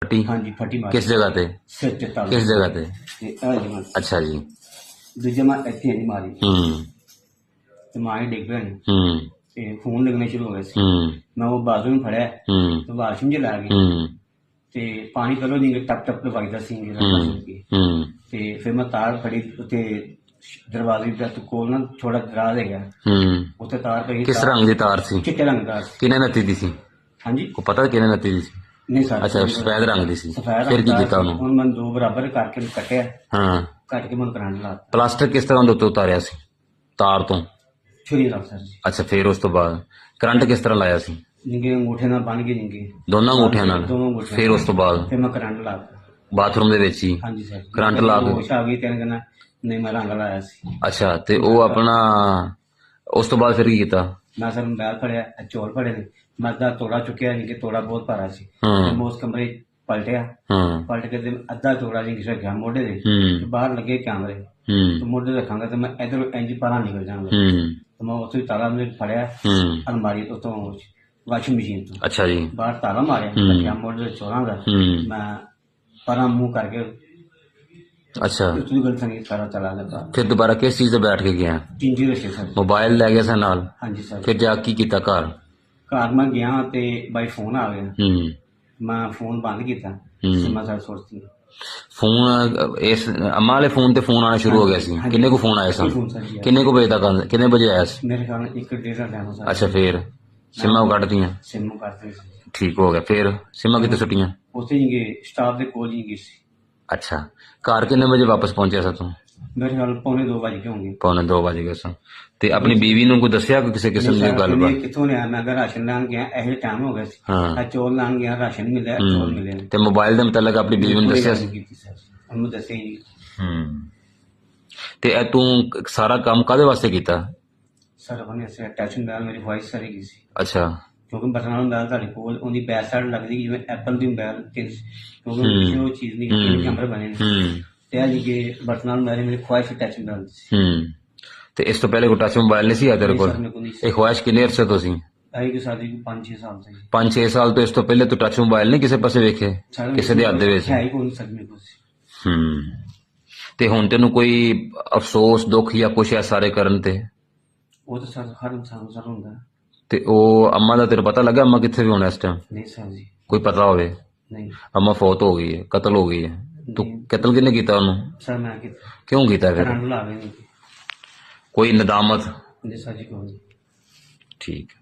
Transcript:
फटी? हाँ जी फटी मारी किस जगह ते? सिर च तालू किस जगह ते? ते ਇਹ ਜਗ੍ਹਾ अच्छा जी। ਦੂਜੇ ਮੈਂ ਇੱਥੇ ਨਹੀਂ ਮਾਰੀ ਤੇ ਮਾਂ ਹੀ ਡਿੱਗ ਪਿਆ ਨੇ ਤੇ ਖੂਨ ਲੱਗਣਾ ਸ਼ੁਰੂ ਹੋ ਗਿਆ ਸੀ। ਮੈਂ ਉਹ ਬਾਜ਼ੂ ਨੂੰ ਫੜਿਆ ਤੇ ਵਾਸ਼ਰੂਮ 'ਚ ਲੈ ਗਈ ਤੇ ਪਾਣੀ ਪਹਿਲਾਂ ਨਹੀਂ ਟਪ ਟਪ ਤੇ ਵਗਦਾ ਸੀ ਤੇ ਫਿਰ ਮੈਂ ਤਾਰ ਫੜੀ ਉੱਤੇ ਦਰਵਾਜ਼ੇ ਦੇ ਕੋਲ ਨਾ ਥੋੜਾ ਦਰਾਜ਼ ਹੈਗਾ ਉੱਥੇ ਤਾਰ ਪਈ। किस रंग की तार सी? ਚਿੱਟੇ ਰੰਗ ਦਾ ਸੀ। किने नत्ती दी सी? ਹਾਂਜੀ को पता किने नत्ती दी सी? ਨਹੀਂ ਸਰ अच्छा सफेद रंग दी सी। ਸਫੈਦ फिर की कीता उन्होंने? ਹੁਣ ਮੈਂ ਦੋ ਬਰਾਬਰ ਕਰਕੇ ਉਹਨੂੰ ਕੱਟਿਆ हाँ ਕੱਟ ਕੇ ਮੈਂ ਕਰੰਟ ਲਾ प्लास्टर किस तरह ਦੇ ਉੱਤੇ ਉਤਾਰਿਆ ਸੀ ਤਾਰ ਤੋਂ? ਛੁਰੀ ਨਾਲ ਸਰ ਜੀ ਅੱਛਾ ਫਿਰ ਉਸ ਤੋਂ ਬਾਅਦ ਕਰੰਟ ਕਿਸ ਤਰ੍ਹਾਂ ਲਾਇਆ ਸੀ? ਜਿੰਗੇ ਅੰਗੂਠੇ ਨਾਲ ਬੰਨ ਕੇ ਜਿੰਗੇ ਦੋਨਾਂ ਅੰਗੂਠਿਆਂ ਨਾਲ? ਦੋਨੋਂ ਅੰਗੂਠੇ ਫਿਰ ਉਸ ਤੋਂ ਬਾਅਦ ਫਿਰ ਮੈਂ ਕਰੰਟ ਲਾ ਦਿੱਤਾ। ਬਾਥਰੂਮ ਦੇ ਵਿੱਚ ਹੀ ਹਾਂਜੀ ਸਰ ਕਰੰਟ ਲਾ ਕੇ? ਹੋਸ਼ ਆ ਗਈ ਤੈਨੂੰ ਕਹਿੰਦਾ ਨਹੀਂ ਮੈਂ ਰੰਗ ਲਾਇਆ ਸੀ। ਅੱਛਾ ਤੇ ਉਹ ਆਪਣਾ ਉਸ ਤੋਂ ਬਾਅਦ ਫਿਰ ਕੀ ਕੀਤਾ? ਮੈਂ ਸਰ ਮੋਬਾਈਲ ਫੜਿਆ ਚੋਰ ਫੜੇ ਨੇ ਮੈਂ ਅੱਧਾ ਤੋੜਾ ਚੁੱਕਿਆ ਨਹੀਂ ਕਿ ਤੋੜਾ ਬਹੁਤ ਭਾਰਾ ਸੀ। ਹਾਂ ਮੈਂ ਉਸ ਕਮਰੇ 'ਚ ਪਲਟਿਆ ਹਾਂ ਪਲਟ ਕੇ ਤੇ ਅੱਧਾ ਤੋੜਾ ਜੀ ਕਿਸੇ ਰੱਖਿਆ ਮੋਢੇ ਦੇ ਤੇ ਬਾਹਰ ਲੱਗੇ ਕੈਮਰੇ ਤੇ ਮੋਢੇ ਤੇ ਰੱਖਾਂਗਾ ਤੇ ਮੈਂ ਇਧਰ ਇੰਜ ਪਰਾਂ ਨਿਕਲ ਜਾਵਾਂਗਾ ਤੇ ਮੈਂ ਉੱਥੇ ਤਾਲਾ ਮੇਰੇ ਫੜਿਆ ਅਲਮਾਰੀ ਤੋਂ ਵਾਸ਼ਿੰਗ ਮਸ਼ੀਨ ਤੋਂ ਅੱਛਾ ਜੀ। ਬਾਹਰ ਤਾਲਾ ਮਾਰਿਆ ਰੱਖਿਆ ਮੋਢੇ ਦੇ ਚੋਰਾਂ ਦਾ ਮੈਂ ਪਰਾਂ ਮੂੰਹ ਕਰਕੇ ਅੱਛਾ ਉਤਨੀ ਗਲਤ ਸੰਗੀਤ ਸਾਰਾ ਚਲਾ ਲੱਗਾ। ਫਿਰ ਦੁਬਾਰਾ ਕਿਸ ਚੀਜ਼ ਤੇ ਬੈਠ ਕੇ ਗਿਆ? ਚਿੰਜੀ ਰੱਖੇ ਸਰ। ਮੋਬਾਈਲ ਲੈ ਗਿਆ ਸੀ ਨਾਲ? ਹਾਂਜੀ ਸਰ। ਫਿਰ ਜਾ ਕੀ ਕੀਤਾ ਘਰ? ਘਰ ਮੈਂ ਗਿਆ ਤੇ ਬਾਈ ਫੋਨ ਆ ਗਿਆ ਮੈਂ ਫੋਨ ਬੰਦ ਕੀਤਾ ਸਿਮਾ ਸਰ ਸੋਚਦੀ ਫੋਨ ਇਸ ਅੰਮਾ ਵਾਲੇ ਫੋਨ ਤੇ ਫੋਨ ਆਣਾ ਸ਼ੁਰੂ ਹੋ ਗਿਆ ਸੀ? ਕਿੰਨੇ ਕੋ ਫੋਨ ਆਏ ਸਨ? ਕਿੰਨੇ ਕੋ ਵਜੇ ਤੱਕ ਕਿੰਨੇ ਵਜੇ ਆਇਆ ਸੀ? ਮੇਰੇ ਖਿਆਲ ਨਾਲ 1:30 ਦਾ ਟਾਈਮ ਸੀ। ਅੱਛਾ ਫਿਰ ਸਿਮਾਂ ਕੱਢਤੀਆਂ? ਸਿਮ ਕਰਦੇ ਸੀ। ਠੀਕ ਹੋ ਗਿਆ। ਫਿਰ ਸਿਮਾਂ ਕਿੱਥੇ ਸੁੱਟੀਆਂ? ਉੱਥੇ ਹੀ ਗਏ ਸਟਾਫ ਦੇ ਕੋਲ ਹੀ ਗਈ ਸੀ। ਅੱਛਾ ਘਰ ਕਿੰਨੇ ਵਜੇ ਵਾਪਸ ਪਹੁੰਚਿਆ ਸੀ ਤੂੰ? ਮੇਰੇ ਖਿਆਲ 2:45 ਵਜੇ ਹੋਣਗੇ। 2:45 ਵਜੇ ਸਨ। ਤੇ ਆਪਣੀ ਬੀਵੀ ਨੂੰ ਕੋਈ ਦੱਸਿਆ ਕਿ ਕਿਸੇ ਕਿਸਮ ਦੀ ਗੱਲਬਾਤ? ਕਿੱਥੋਂ ਲਿਆ ਮੈਂ ਅਗਰ ਰਾਸ਼ਨ ਲੈਣ ਗਿਆ ਇਹੋ ਟਾਈਮ ਹੋ ਗਿਆ ਸੀ। ਹਾਂ ਚੌਲ ਲੈਣ ਗਿਆ ਰਾਸ਼ਨ ਮਿਲਿਆ ਚੌਲ ਮਿਲੇ ਤੇ ਮੋਬਾਈਲ ਦੇ ਮੁਤਲਕ ਆਪਣੀ ਬੀਵੀ ਨੂੰ ਦੱਸਿਆ ਸੀ? ਉਹਨੂੰ ਦੱਸਿਆ ਹੀ ਨਹੀਂ। ਤੇ ਇਹ ਤੂੰ ਸਾਰਾ ਕੰਮ ਕਾਹਦੇ ਵਾਸਤੇ ਕੀਤਾ? ਸਰ ਉਹਨੇ ਸੇ ਅਟੈਚਨ ਨਾਲ ਮੇਰੀ ਵਾਇਸ ਸਾਰੀ ਗਈ ਸੀ ਅੱਛਾ ਕਿਉਂਕਿ ਬਟਨਾਂ ਨਾਲ ਤੁਹਾਡੇ ਕੋਲ ਉਹਦੀ ਬੈਕ ਸਾਈਡ ਲੱਗਦੀ ਜਿਵੇਂ ਐਪਲ ਦੀ ਮੋਬਾਈਲ ਕਿਉਂਕਿ ਉਹ ਚੀਜ਼ ਨਹੀਂ ਕੈਮਰੇ ਬਣੇ ਨੇ ਤੇ ਆ ਜੀ ਕਿ ਬਟਨਾਂ ਨਾਲ ਮੇਰੀ ਖੁਆਇਸ਼ ਅਟੈਚ ਨਾਲ ਸੀ। ਤੇ ਇਸ ਤੋਂ ਪਹਿਲੇ ਕੋਈ ਟੱਚ ਮੋਬਾਈਲ ਨਹੀਂ ਸੀ ਆ ਤੇਰੇ ਕੋਲ? ਇਹ ਖੁਆਇਸ਼ ਕਿੰਨੇ ਅਰਸੇ ਤੋਂ ਸੀ? ਆਈ ਕਿ ਸਾਡੀ 5-6 ਸਾਲ ਤੋਂ 5-6 ਸਾਲ ਤੋਂ। ਇਸ ਤੋਂ ਪਹਿਲੇ ਤੂੰ ਟੱਚ ਮੋਬਾਈਲ ਨਹੀਂ ਕਿਸੇ ਪਾਸੇ ਵੇਖੇ ਕਿਸੇ ਦੇ ਹੱਥ ਦੇ ਵਿੱਚ? ਹੈ ਹੀ ਕੋਈ ਸਕਮੇ ਕੁਝ। ਤੇ ਹੁਣ ਤੈਨੂੰ ਕੋਈ ਅਫਸੋਸ ਦੁੱਖ ਜਾਂ ਕੁਛ ਹੈ ਸਾਰੇ ਕਰਨ ਤੇ? ਉਹ ਤਾਂ ਸਰ ਹਰ ਇਨਸਾਨ ਨੂੰ ਸਰ ਹੁੰਦਾ। ਤੇ ਉਹ ਅੰਮਾ ਦਾ ਤੈਨੂੰ ਪਤਾ ਲੱਗਾ ਅੰਮਾ ਕਿੱਥੇ ਵੀ ਹੋਣਾ ਇਸ ਟਾਈਮ? ਨਹੀਂ ਸਰ ਜੀ ਕੋਈ ਪਤਾ ਹੋਵੇ? ਨਹੀਂ। ਅੰਮਾ ਫੌਤ ਹੋ ਗਈ ਹੈ, ਕਤਲ ਹੋ ਗਈ ਹੈ। ਤੂੰ ਕਤਲ ਕਿਹਨੇ ਕੀਤਾ ਉਹਨੂੰ? ਸਰ ਮੈਂ ਕਿਉਂ ਕੀਤਾ ਫਿਰ? ਕਰੰਟ ਲਾ ਗਏ ਨਹੀਂ ਕੋਈ ਨਦਾਮਤ? ਜੀ ਸਰ ਜੀ ਕੋਈ। ਠੀਕ।